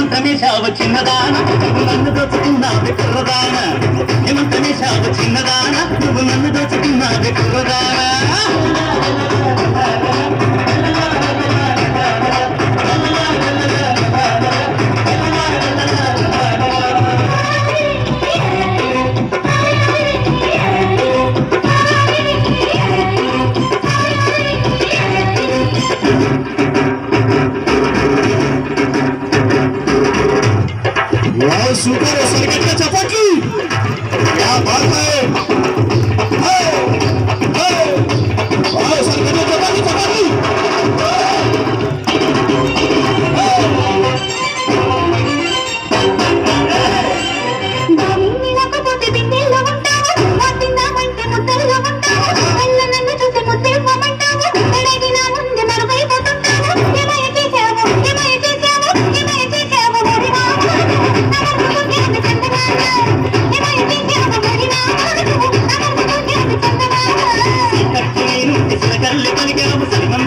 ఏమంతమేశావు చిన్నదాన నువ్వు నన్ను దోచుకున్నావు కుర్రదాన ఏమంతమేశావు చిన్నదాన నువ్వు నన్ను దోచుకున్నావు కుర్రదాన सुपर है सर्किट का चपाटी क्या बात है सर्किट का चपाटी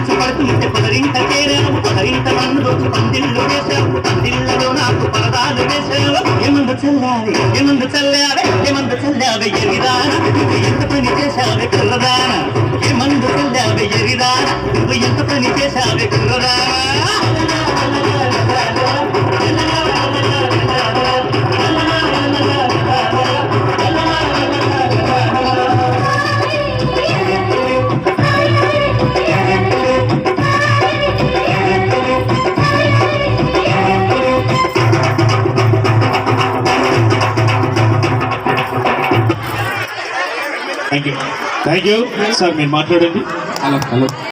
चपाटी పదరింట చేరావు పదరింట నన్ను దోచు పందిళ్ళు వేశావు పందిళ్ళలో నాకు పరదాలు వేశావు ఏమందు చల్లాలి ఎరిదాన నువ్వు ఎంత పని చేశావే కుర్రదాన ఏమందు చల్లావే ఎరిదాన నువ్వు ఎంత పని చేశావే కుర్రదాన థ్యాంక్ యూ సార్ మీరు మాట్లాడండి. హలో